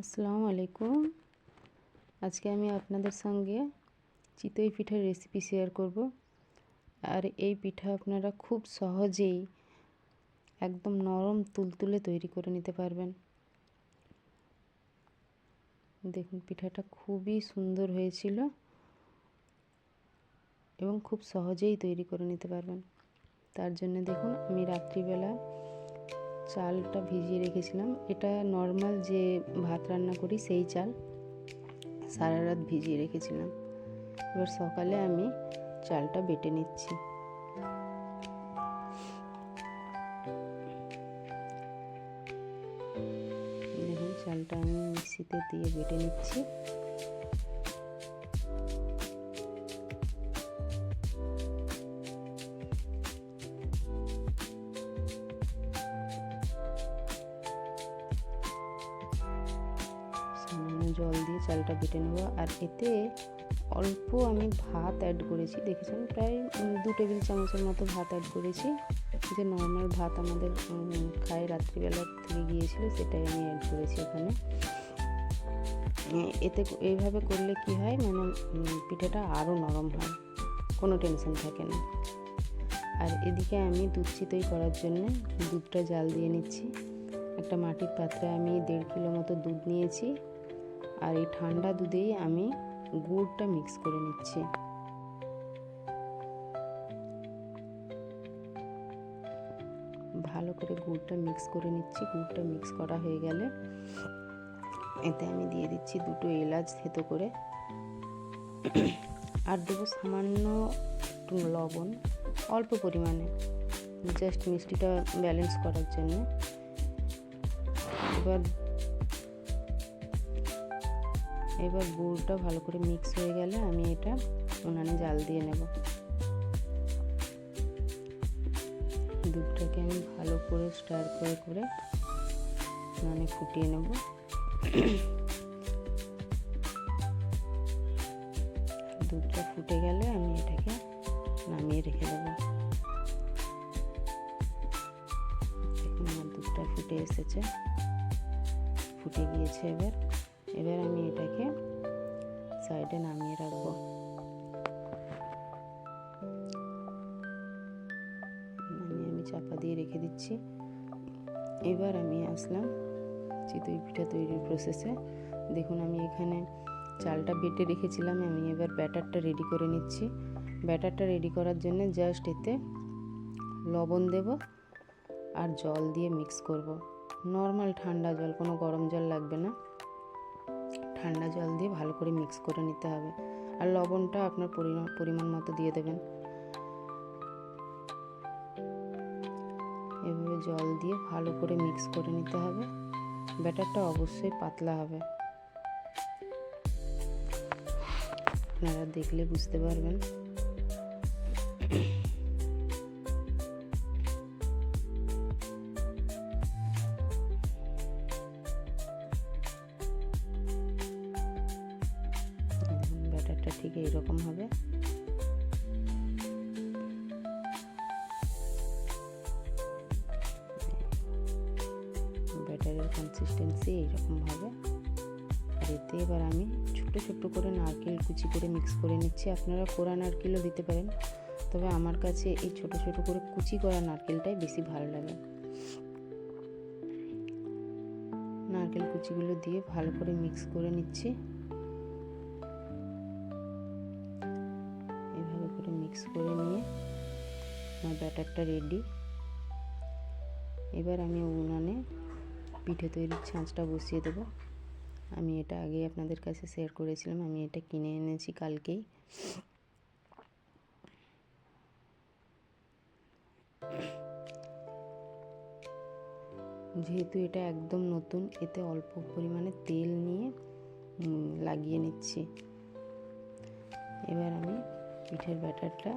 আসসালামু আলাইকুম। আজকে আমি আপনাদের সঙ্গে চিতই পিঠার রেসিপি শেয়ার করব। আর এই পিঠা আপনারা খুব সহজেই একদম নরম তুলতুলে তৈরি করে নিতে পারবেন। দেখুন পিঠাটা খুবই সুন্দর হয়েছিল এবং খুব সহজেই তৈরি করে নিতে পারবেন। তার জন্য দেখুন আমি রাত্রিবেলা চালটা ভিজিয়ে রেখেছিলাম। এটা নর্মাল যে ভাত রান্না করি সেই চাল সারা রাত ভিজিয়ে রেখেছিলাম। এবার সকালে আমি চালটা বেটে নিচ্ছি। দেখুন চালটা আমি মিক্সিতে দিয়ে বেটে নিচ্ছি। সামান্য জল দিয়ে চালটা বেটে নেব। আর এতে অল্প আমি ভাত অ্যাড করেছি, দেখেছেন প্রায় 2 টেবিল চামচের মতো ভাত অ্যাড করেছি। যে নর্মাল ভাত আমাদের খায় রাত্রিবেলা থেকে গিয়েছিল সেটাই আমি অ্যাড করেছি এখানে। এতে এইভাবে করলে কি হয়, মানে পিঠাটা আরও নরম হয়, কোনো টেনশন থাকে না। আর এদিকে আমি দুধ চিতই করার জন্য দুধটা জাল দিয়ে নিচ্ছি। একটা মাটির পাত্রে আমি 1.5 কিলো মতো দুধ নিয়েছি। আর এই ঠান্ডা দুধেই আমি গুড়টা মিক্স করে নিচ্ছি। ভালো করে গুড়টা মিক্স করে নিচ্ছি। গুড়টা মিক্স করা হয়ে গেলে এতে আমি দিয়ে দিচ্ছি 2টো এলাচ থেতো করে, আর দেবো সামান্য একটু লবণ, অল্প পরিমাণে, জাস্ট মিষ্টিটা ব্যালেন্স করার জন্য। এবার গুড়টা ভালো করে মিক্স হয়ে গেলে আমি এটা উনানে জাল দিয়ে নেব। দুধটাকে আমি ভালো করে স্টার করে উনানে ফুটিয়ে নেব। দুধটা ফুটে গেলে আমি এটাকে নামিয়ে রেখে দেবো। দেখুন আমার দুধটা ফুটে এসেছে, ফুটে গিয়েছে। এবার আমি এটাকে সাইডে নামিয়ে রাখবো। আমি চাপা দিয়ে রেখে দিচ্ছি। এবার আমি আসলাম চিতই পিঠা তৈরির প্রসেসে। দেখুন আমি এখানে চালটা বেটে রেখেছিলাম, আমি এবার ব্যাটারটা রেডি করে নিচ্ছি। ব্যাটারটা রেডি করার জন্য জাস্ট এতে লবণ দেব আর জল দিয়ে মিক্স করব। নর্মাল ঠান্ডা জল, কোনো গরম জল লাগবে না। ঠান্ডা জল দিয়ে ভালো করে মিক্স করে নিতে হবে। আর লবণটা আপনার পরিমাণ মতো দিয়ে দেবেন। এভাবে জল দিয়ে ভালো করে মিক্স করে নিতে হবে। ব্যাটারটা অবশ্যই পাতলা হবে, আপনারা দেখলে বুঝতে পারবেন। ব্যাটারটা ঠিক এইরকম হবে। ব্যাটারের কনসিস্টেন্সি এইরকম হবে। আর এতে এবার আমি ছোট ছোট করে নারকেল কুচি করে মিক্স করে নিচ্ছি। আপনারা কোরা নারকেলও দিতে পারেন, তবে আমার কাছে এই ছোট ছোট করে কুচি করা নারকেলটাই বেশি ভালো লাগে। নারকেল কুচিগুলো দিয়ে ভালো করে মিক্স করে নিচ্ছি। এভাবে করে মিক্স করে নিয়ে আমার ব্যাটারটা রেডি। এবার আমি উনানে পিঠে তৈরির ছাঁচটা বসিয়ে দেবো। আমি এটা আগেই আপনাদের কাছে শেয়ার করেছিলাম, আমি এটা কিনে এনেছি কালকেই। যেহেতু এটা একদম নতুন, এতে অল্প পরিমাণে তেল নিয়ে লাগিয়ে নিচ্ছি। এবার আমি পিঠের ব্যাটারটা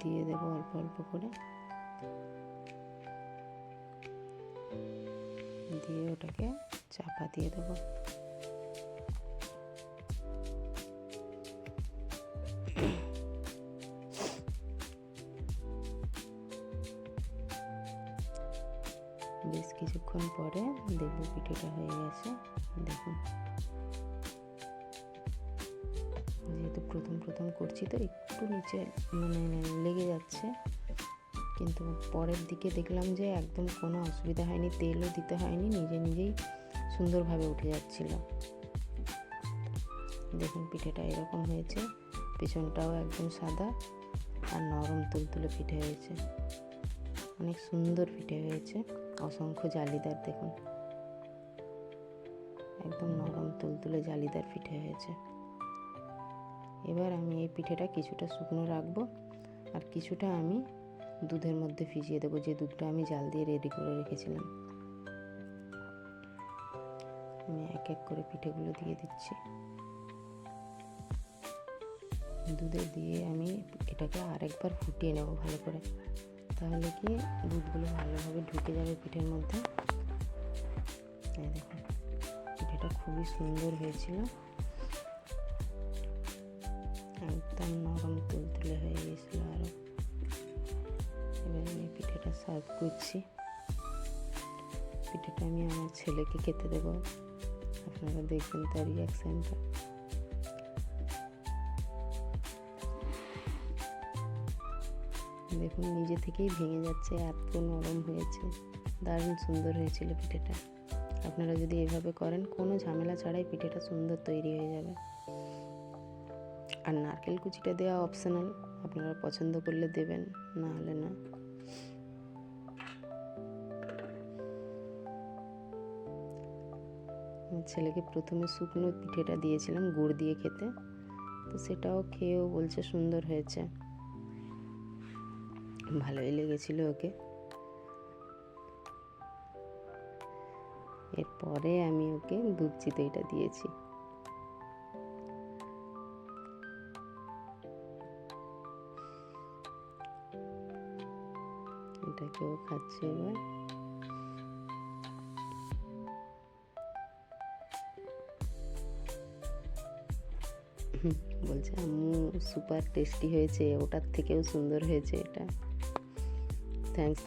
দিয়ে দেবো অল্প অল্প করে, দিয়ে ওটাকে চাপা দিয়ে দেবো। বেশ কিছুক্ষণ পরে দেখবো পিঠেটা হয়ে গেছে। দেখুন, যেহেতু প্রথম করছি তো একটু নিচে লেগে যাচ্ছে, কিন্তু পরের দিকে দেখলাম যে একদম কোনো অসুবিধা হয়নি, তেলও দিতে হয়নি, নিজেই সুন্দরভাবে উঠে যাচ্ছিল। দেখুন পিঠেটা এরকম হয়েছে, পেছনটাও একদম সাদা আর নরম তুলতুলে পিঠে হয়েছে, অনেক সুন্দর পিঠে হয়েছে, অসংখ্য জালিদার। দেখুন একদম নরম তুলতুলে জালিদার পিঠে হয়েছে। এবার আমি এই পিঠেটা কিছুটা শুকনো রাখবো আর কিছুটা আমি দুধের মধ্যে ভিজিয়ে দেবো, যে দুধটা আমি জাল দিয়ে রেডি করে রেখেছিলাম। আমি এক এক করে পিঠেগুলো দিয়ে দিচ্ছি। দুধে দিয়ে আমি এটাকে আরেকবার ফুটিয়ে নেব ভালো করে, তাহলে কি দুধগুলো ভালোভাবে ঢুকে যাবে পিঠের মধ্যে। এই দেখুন পিঠেটা খুবই সুন্দর হয়েছিল, একদম নরম তুলতুলে হয়ে গেছিলো আরও। এবার আমি পিঠেটা সার্ভ করছি। পিঠেটা আমি আমার ছেলেকে খেতে দেবো, আপনারা দেখবেন তার রিয়াকশানটা। দেখুন নিজে থেকেই ভেঙে যাচ্ছে, এত নরম হয়েছে, দারুণ সুন্দর হয়েছিল পিঠেটা। আপনারা যদি এভাবে করেন, কোনো ঝামেলা ছাড়াই পিঠেটা সুন্দর তৈরি হয়ে যাবে। আর নারকেল কুচিটা দেওয়া অপশনাল, আপনারা পছন্দ করলে দেবেন, না হলে না। ছেলেকে প্রথমে শুকনো পিঠেটা দিয়েছিলাম গুড় দিয়ে খেতে, তো সেটাও খেয়েও বলছে সুন্দর হয়েছে, ভালোই লেগেছিল ওকে। এরপরে আমি ওকে দুধ চিতইটা দিয়েছি। এটাকেও খাচ্ছে এবার। বলছে আম্মু সুপার টেস্টি হয়েছে, ওটার থেকেও সুন্দর হয়েছে এটা। থ্যাংকস।